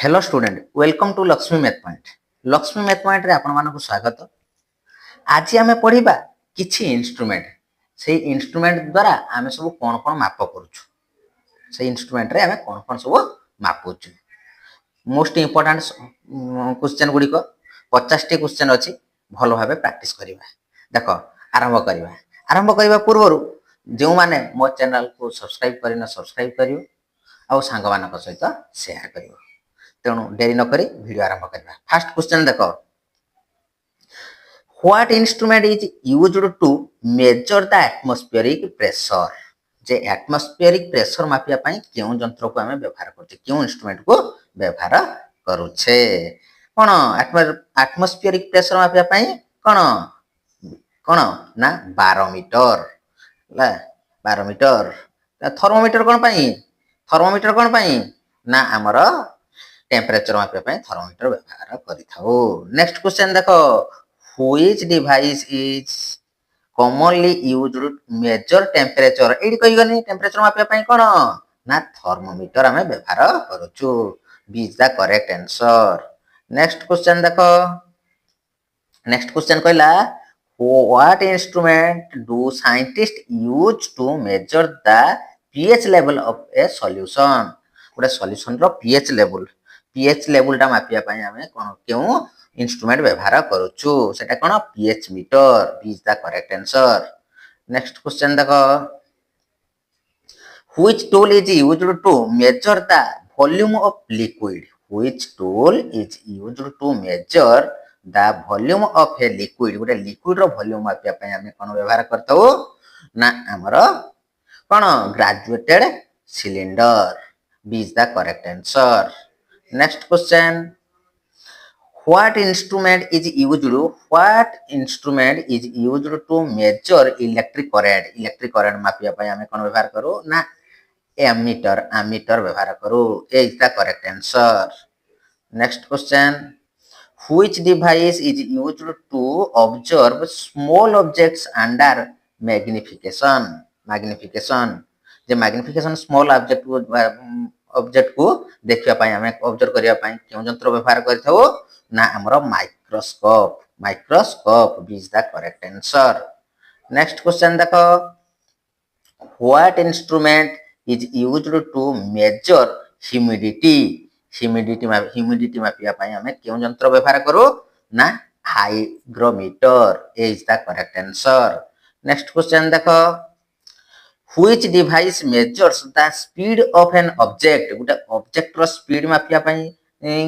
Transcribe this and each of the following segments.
Hello student welcome to Lakshmi math point. Lakshmi math point रे आपण मानक स्वागत। आज आमे पढ़िबा किछि इंस्ट्रूमेंट। से इंस्ट्रूमेंट द्वारा आमे सब कोन कोन माप करूछु। से इंस्ट्रूमेंट रे आमे कोन कोन सब मापुछु। मोस्ट इंपोर्टेंट क्वेश्चन गुडी को 50 टी क्वेश्चन अछि। भलो भाबे प्रैक्टिस करिबा। देखो आरंभ करिबा पूर्वरु जो माने मो चैनल को सब्सक्राइब करिना सब्सक्राइब करियो आ सांग मानक सहित शेयर करियो। तेणु डेरी नक वीडियो आरंभ करवा। फर्स्ट क्वेश्चन देख, what instrument is used to measure the atmospheric pressure. जे एटमॉस्फेरिक प्रेशर मापिया पई केउ यंत्र को हमें व्यवहार करछे, केउ इंस्ट्रूमेंट को व्यवहार करूछे। कोन एटमॉस्फेरिक प्रेशर मापिया पई कोन कोन ना बारोमीटर ला, बारोमीटर। थर्मोमीटर कोन पई, थर्मोमीटर कोन पई ना हमर टेम्परेचर मापिया पई थर्मोमीटर व्यवहार करिथाओ। नेक्स्ट क्वेश्चन देखो, which device is commonly used to measure temperature. एडी कहि गनी टेम्परेचर मापिया पई कोन ना थर्मोमीटर हमें व्यवहार करूछु। B is the correct answer. Next question देखो, नेक्स्ट क्वेश्चन कहला, what instrument do scientist use to measure the pH level of a solution. गोटे सॉल्यूशन रो pH लेवल टा मापिया पई हमें कोन केउ इंस्ट्रूमेंट व्यवहार करूछु। सेटा कोन pH मीटर। B is the correct answer. Next question देखो, which tool is used to measure the volume of liquid। which tool is used to measure the volume of a liquid। गोटे लिक्विड रो volume मापिया पई हमें कोन व्यवहार करथौ ना हमरो कोन graduated cylinder. B is the correct answer. Next question, what instrument is used to measure electric current। Electric current मापिया पई हमें कोन व्यवहार करू ना एमीटर व्यवहार करू। A is the correct answer. Next question, which device is used to observe small objects under magnification। J magnification small object को देखिया पई हमें ऑब्जर्व करिया पई केउ यंत्र व्यवहार करथौ ना हमरो microscope. B is the correct answer. Next question देखो, what instrument is used to measure humidity. Humidity मापिया पई हमें केउ यंत्र व्यवहार करू ना hygrometer. A is the correct answer. Next question देखो, which device measures the speed of an object। गोटे ऑब्जेक्ट रो स्पीड मापिया पई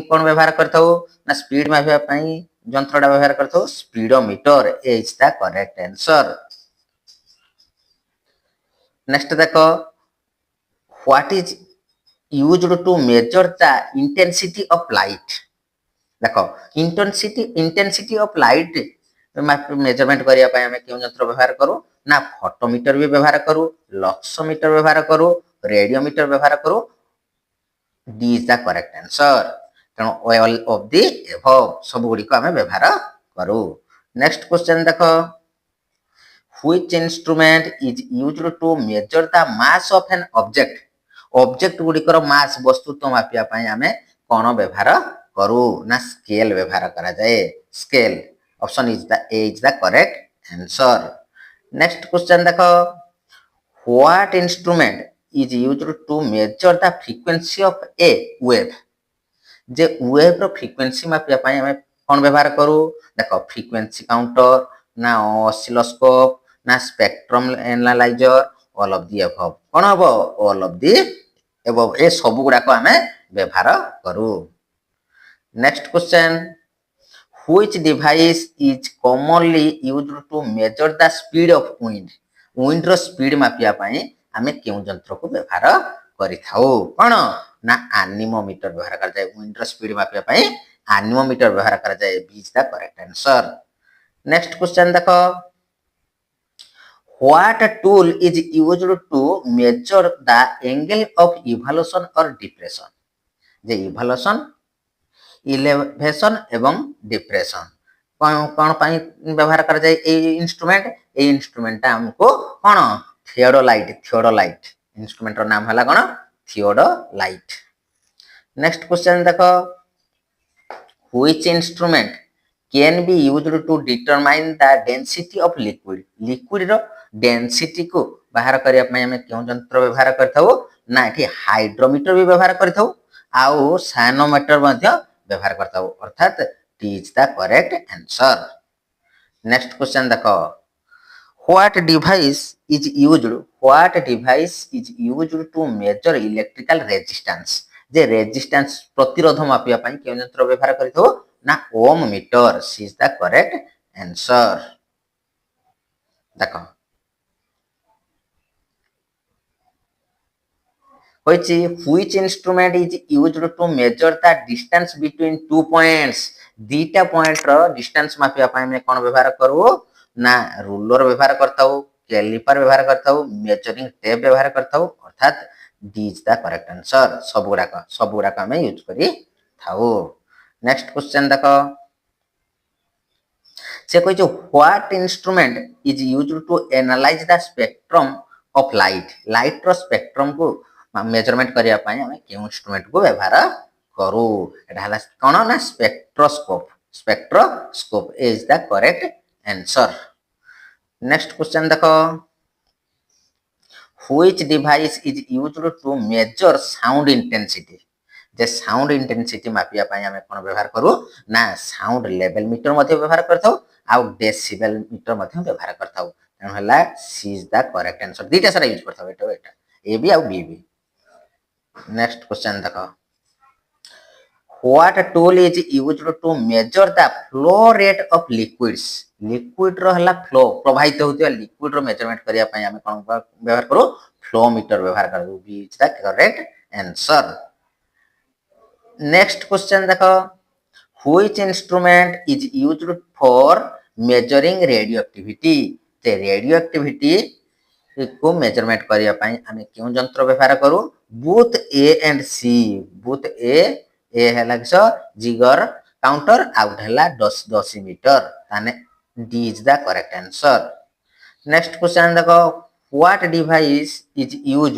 कोन व्यवहार करथौ ना स्पीड मापिया पई यंत्रटा व्यवहार करथौ speedometer. A is the correct answer. Next देखो, what is used to measure the intensity of light. देखो इंटेंसिटी ऑफ लाइट मेजरमेंट करिया पई हमें केउ यंत्र व्यवहार करू ना फोटोमीटर भी व्यवहार करू, लक्सोमीटर व्यवहार करू, रेडियोमीटर व्यवहार करू। D is the correct answer. तेणु ऑल ऑफ द एबव सब गुडी को हमें व्यवहार करू। नेक्स्ट क्वेश्चन देखो, which instrument is used to measure the mass of an object। Object गुडी कर मास वस्तुत्व मापिया पई हमें कोन व्यवहार करू ना स्केल व्यवहार करा जाए। Scale. Option is the A is the correct answer. Next question देखो, what instrument is used to measure the frequency of a wave. जे वेव रो फ्रीक्वेंसी मापिया पई हमें कोन व्यवहार करू देखो फ्रीक्वेंसी काउंटर ना ऑसिलोस्कोप ना spectrum analyser. All of the above कोन हबो ऑल ऑफ द अबव। ए सब गुडा को हमें व्यवहार करू। Next question, which device is commonly used to measure the speed of wind। wind रो स्पीड मापिया पई हमें केउ यंत्र को व्यवहार करिथाउ कोन ना एनीमोमीटर व्यवहार कर जाय। wind रो स्पीड मापिया पई एनीमोमीटर व्यवहार कर जाय। B is the correct answer. Next question देखो, what tool is used to measure the angle of evolution or depression। J evolution elevation एवं डिप्रेशन कोन पई व्यवहार कर जाय। ए इंस्ट्रूमेंट हमको कोन थियोडोलाइट इंस्ट्रूमेंट रो नाम हला कोन थियोडोलाइट। नेक्स्ट क्वेश्चन देखो, which instrument can be used to determine the density of liquid? liquid ର density को बाहर करिया ପାଇଁ ଆମେ କେଉଁ ଯନ୍ତ୍ର ବ୍ୟବହାର କରିଥାଉ ନା ଏଠି ହାଇଡ୍ରୋମିଟର ବି ବ୍ୟବହାର କରିଥାଉ ଆଉ ସାଇନୋମିଟର ମଧ୍ୟ ବ୍ୟବହାର କରିଥାଉ ଅର୍ଥାତ D is the correct answer. next question ଦେଖ, what device is used to measure electrical resistance? जे रेजिस्टेंस प्रतिरोध मापिया ପାଇଁ କେଉଁ ଯନ୍ତ୍ର ବ୍ୟବହାର କରିଥାଉ ନା ohm meter. C is the correct answer. ଦେଖ होइछि which instrument is used to measure the distance between two points? दीटा पॉइंट रो डिस्टेंस मापिया ପାଇଁ ଆମେ कोन व्यवहार करू ना रूलर व्यवहार करताऊ, कैलिपर व्यवहार करताऊ, मेजरिंग टेप व्यवहार करताऊ अर्थात D is the correct answer. सब गुड़ाक आम यूज करी थाऊ. नेक्स्ट क्वेश्चन देख, से कही what instrument is used to analyse the spectrum of light? Light रो स्पेक्ट्रम को मेजरमेंट करिया पई हमें केउ इंस्ट्रूमेंट को व्यवहार करू? एटा हला कोन ना spectroscope. Spectroscope is the correct answer. Next question देखो, which device is used to measure sound intensity? जे साउंड इंटेंसिटी मापिया ପାଇଁ ଆମେ कोन व्यवहार करू ना साउंड लेवल मीटर मध्ये व्यवहार करथाउ आ डेसिबल मीटर मध्ये व्यवहार करथाउ. तेन हला C is the correct answer. दीटा सारा यूज करथाउ एटा ए बी आ बी बी. नेक्स्ट क्वेश्चन देखो, what tool is used to measure the flow rate of liquids? Liquid रो हला फ्लो प्रवाहित होतिया लिक्विड रो मेजरमेंट करिया पई हमें कोन व्यवहार करू फ्लो मीटर व्यवहार करू. B is the correct answer. Next question देखो, which instrument is used for measuring radioactivity? ते radioactivity को मेजरमेंट करिया ପାଇଁ ଆମେ केउ ଯନ୍ତ୍ର व्यवहार करू? both A and C. both A हला किस जिगर काउंटर आउट हला डोसीमीटर. ताने D is the correct answer. next question देखो, what device is used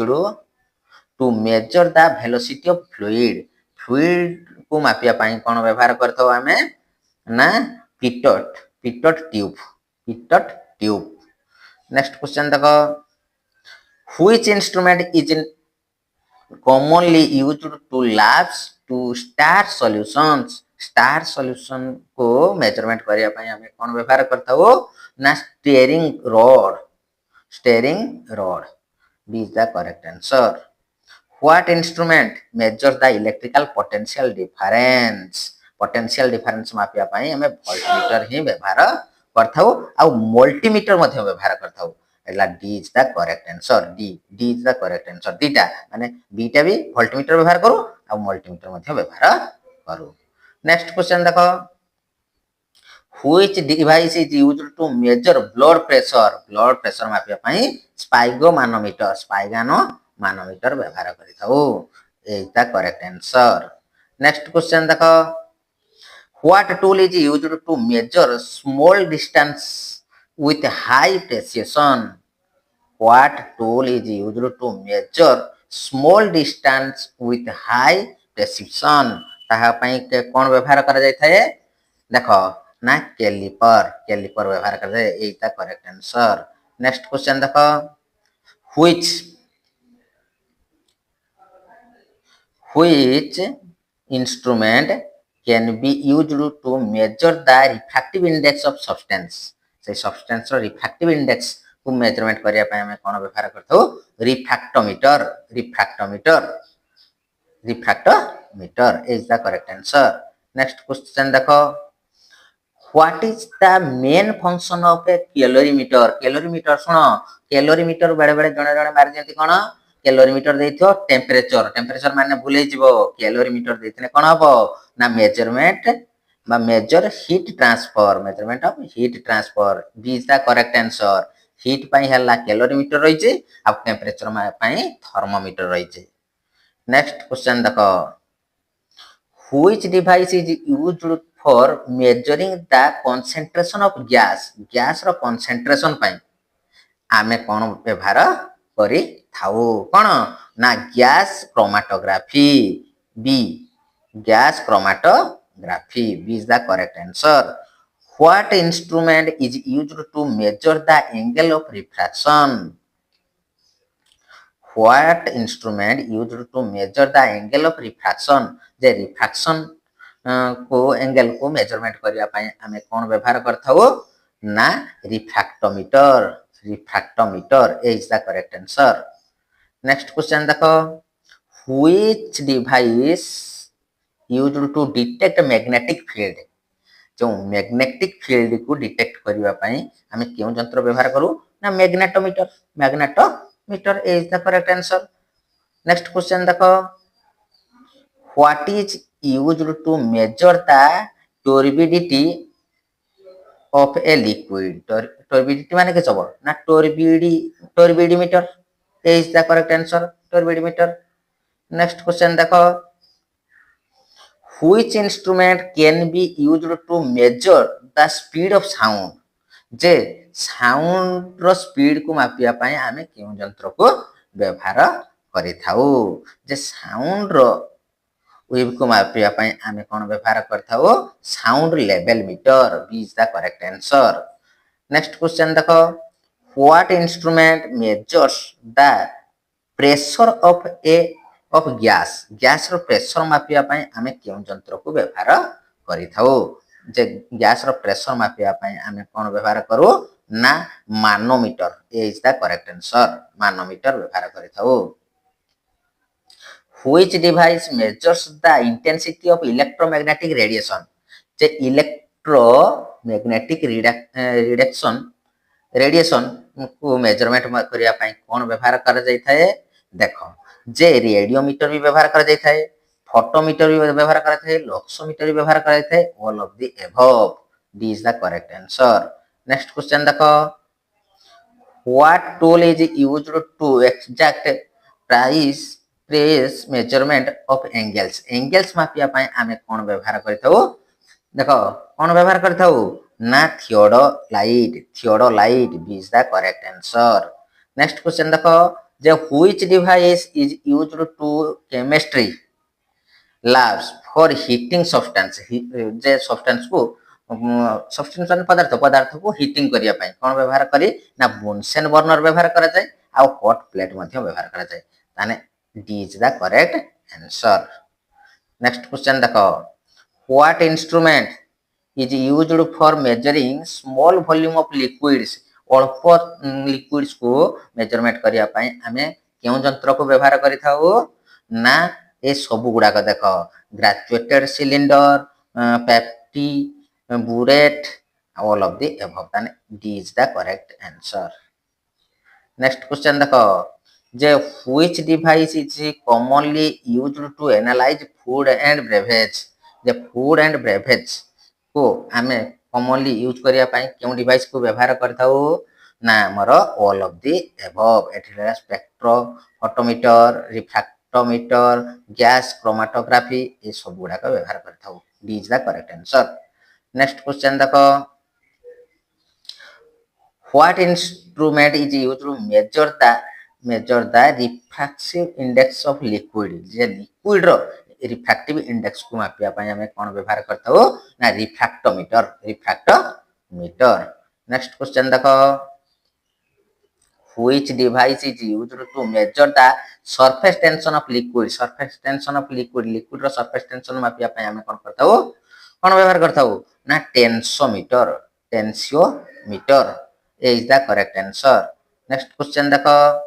to measure the velocity of fluid? fluid को मापिया ପାଇଁ कोन व्यवहार करथौ हमें ना पिटोट ट्यूब. नेक्स्ट क्वेश्चन देखो, which instrument is commonly used to labs to star solutions? Star solution को measurement करिया ପାଇଁ हमें कोन व्यवहार करथौ ना steering rod. B is the correct answer. What instrument measures the electrical potential difference? potential difference मापिया ପାଇଁ हमें वोल्टमीटर ही व्यवहार करथाउ आ मल्टीमीटर मध्ये व्यवहार करथाउ. एला D is the correct answer. D is the correct answer. दीटा माने बीटा भी वोल्टमीटर व्यवहार करू आ मल्टीमीटर मध्ये व्यवहार करू. नेक्स्ट क्वेश्चन देखो, which device is used to measure blood pressure? blood pressure मापिया ପାଇଁ स्पाइगोमानोमीटर व्यवहार करिथाउ. Is the correct answer. Next question देखो, what tool is used to measure small distance with high precision? what tool is used to measure small distance with high precision? ताहा ପାଇଁ कोन व्यवहार करा जाय थाए देखो ना कैलिपर व्यवहार कर दे. एटा करेक्ट आंसर. नेक्स्ट क्वेश्चन देखो, which instrument can be used to measure the refractive index of substance? से substance रो refractive index को मेजरमेंट करिया ପାଇଁ हमें कोन व्यवहार करथौ refractometer is the correct answer. next question देखो, what is the main function of a calorimeter? calorimeter सुनो, calorimeter बेले बेले जणे मारि जेंति कोन calorimeter देइथो टेम्परेचर माने भूले जिवो. calorimeter देइथने कोन हबो ना मेजरमेंट बा measure heat transfer. Measurement of heat transfer. B is the correct answer. Heat पई हला कैलोरीमीटर रहिजे आ टेम्परेचर पई थर्मोमीटर रहिजे. नेक्स्ट क्वेश्चन देखो, which device is used for measuring the concentration of gas? gas रो concentration पई आमे कोन व्यवहार करी थाउ कोन ना gas chromatography. B gas chromatography. B is the correct answer. What instrument is used to measure the angle of refraction? What instrument used to measure the angle of refraction? J refraction को angle को measurement करिया पई हमें कौन व्यवहार करथाओ ना refractometer is the correct answer. Next question देखो, which device used to detect magnetic field? जो मैग्नेटिक फील्ड को डिटेक्ट करबा पई हमें केउ यंत्र व्यवहार करू ना magnetometer is the correct answer. Next question देखो, what is used to measure the turbidity of a liquid? Turbidity माने के सब ना turbidimeter is the correct answer. Turbidimeter. Next question देखो, which instrument can be used to measure the speed of sound? जे sound रो speed को मापिया पई हमें केउ यंत्र को व्यवहार करिथाउ? जे साउंड रो वेव को मापिया पई हमें कोन व्यवहार करथाउ? Sound level meter. B is the correct answer. Next question देखो, what instrument measures the pressure of gas रो प्रेशर मापिया पई हमें केउ यंत्र को व्यवहार करिथाउ? जे गैस रो प्रेशर मापिया पई हमें कोन व्यवहार करू ना मानोमीटर. ए इज द करेक्ट आंसर. मानोमीटर व्यवहार करिथाउ. which device measures the intensity of electromagnetic radiation? J electromagnetic radiation को मेजरमेंट करिया पई कोन व्यवहार कर जाय थाए? देखो, जे रेडियोमीटर भी व्यवहार कर जाय थाए, फोटोमीटर भी व्यवहार कर थाए, लक्सोमीटर भी व्यवहार कर थाए. All of the above. D is the correct answer. Next question देखो, what tool is used to exact press measurement of angles? Angles मापिया पई हमें कोन व्यवहार करथाउ? देखो, कोन व्यवहार करथाउ ना theodolite. B is the correct answer. Next question देखो, जे which device is used to chemistry labs for heating substance? J substance को सब्सटेंस पदार्थ को हीटिंग करिया पई कोन व्यवहार करी ना बुनसेन बर्नर व्यवहार करा जाय आ हॉट प्लेट मध्ये व्यवहार करा जाय. ताने D is the correct answer. Next question देखो, what instrument is used for measuring small volume of liquids? अल्प लिक्विड्स को मेजरमेंट करिया पई हमें केउ यंत्र को व्यवहार करिथाउ ना ए सब गुडा को देखो, graduated cylinder, pipette, burette, all of the above. ताने D is the correct answer. Next question देखो, जे which device is commonly used to analyze food and beverage? J food and beverage को हमें कॉमनली यूज करिया पई केउ device को व्यवहार करथाउ ना हमर ऑल ऑफ द अबव. एथिले spectrophotometer, refractometer, gas chromatography ए सब गुडा को व्यवहार करथाउ. D is the correct answer. Next question देखो, what instrument is used to measure the refractive index of liquid? जे लिक्विड रो रिफ्रैक्टिव इंडेक्स को मापिया पई हमें कोन व्यवहार करथाउ ना रिफ्रैक्टोमीटर. नेक्स्ट क्वेश्चन देखो, which device is used to measure the surface tension of liquid? surface tension of liquid रो surface tension मापिया पई हमें कोन करथाउ कोन व्यवहार करथाउ ना tensiometer. is the correct answer. Next question देखो,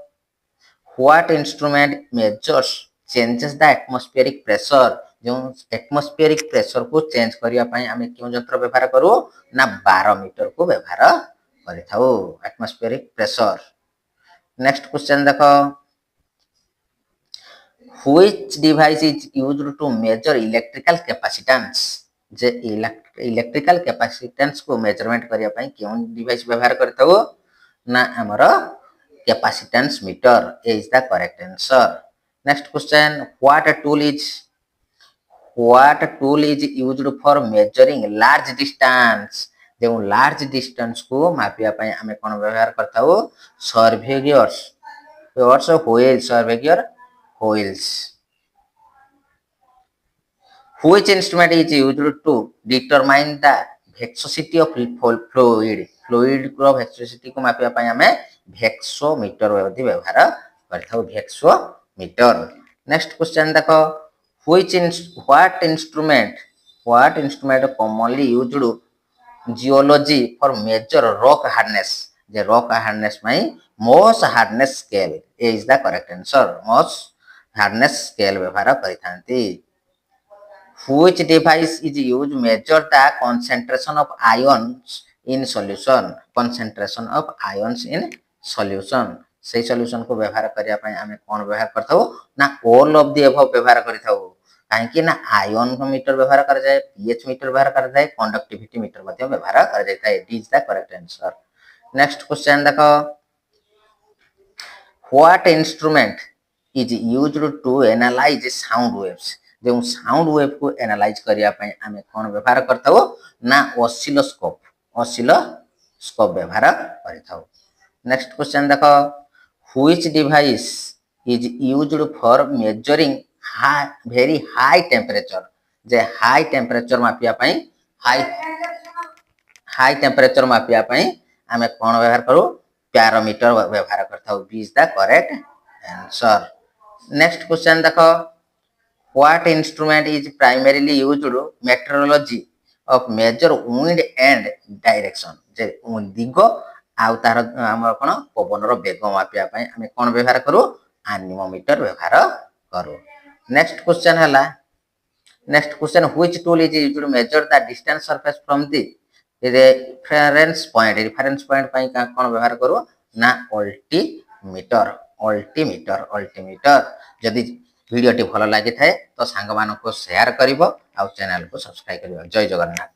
what instrument measures changes the atmospheric pressure? जो एटमॉस्फेरिक प्रेशर को चेंज करिया पई हमें केउ यंत्र व्यवहार करू ना बारोमीटर को व्यवहार करिथाउ. Atmospheric pressure. नेक्स्ट क्वेश्चन देखो, which device is used to measure electrical capacitance? जे इलेक्ट्रिकल कैपेसिटेंस को मेजरमेंट करिया पई केउ डिवाइस व्यवहार करथाउ ना हमर capacitance meter. Is the correct answer. Next question, what tool is used for measuring large distance? जो लार्ज डिस्टेंस को मापिया पई हमें कोन व्यवहार करथाउ surveyor wheels. Which instrument is used to determine the viscosity of fluid? Fluid ର viscosity को मापिବା ପାଇଁ ଆମେ ଭେକ୍ସୋମିଟର ମଧ୍ୟ ବ୍ୟବହାର କରିଥାଉ ଭେକ୍ସୋମିଟର। ନେକ୍ସଟ क्वेश्चन ଦେଖ what instrument commonly used geology for measure rock hardness? J rock hardness ପାଇଁ Mohs hardness scale is the correct answer। Mohs hardness scale ବ୍ୟବହାର କରିଥାନ୍ତି। Which device is used to measure the concentration of ions in solution? Concentration of ions in solution। ସେଇ solution को व्यवहार करिया ପାଇଁ ଆମେ कोन व्यवहार करथाउ ना all of the above व्यवहार करिथाउ। काहेकि ना आयन मीटर व्यवहार कर जाए, pH मीटर व्यवहार कर जाए, कंडक्टिविटी मीटर ମଧ୍ୟ व्यवहार कर जाए। It is the correct answer। Next question देखो what instrument is used to analyze sound waves? जो साउंड वेव को एनालाइज करिया ପାଇଁ ଆମେ कोन व्यवहार करथाउ ना ऑसिलोस्कोप व्यवहार करिथाउ। नेक्स्ट क्वेश्चन देखो which device is used for measuring very high temperature? J high temperature मापिया ପାଇଁ हाई टेम्परेचर मापिया ପାଇଁ ଆମେ कोन व्यवहार करू प्यारोमीटर व्यवहार करथाउ। B is the correct answer. Next question देखो what instrument is primarily used to meteorology of measure wind and direction? जे दिग आउ तार हमर कोन पवन रो बेग मापिया ପାଇଁ ଆମେ कोन व्यवहार करू एनीमोमीटर व्यवहार करू। नेक्स्ट क्वेश्चन हला next question which tool is used to measure the distance surface from the reference point? reference point ପାଇଁ कोन व्यवहार करू ना अल्टीमीटर। जदि वीडियो टी भल लागि थाए तो सांग मानको शेयर करिवो आ चैनल को सब्सक्राइब करिवो। जय जगन्नाथ।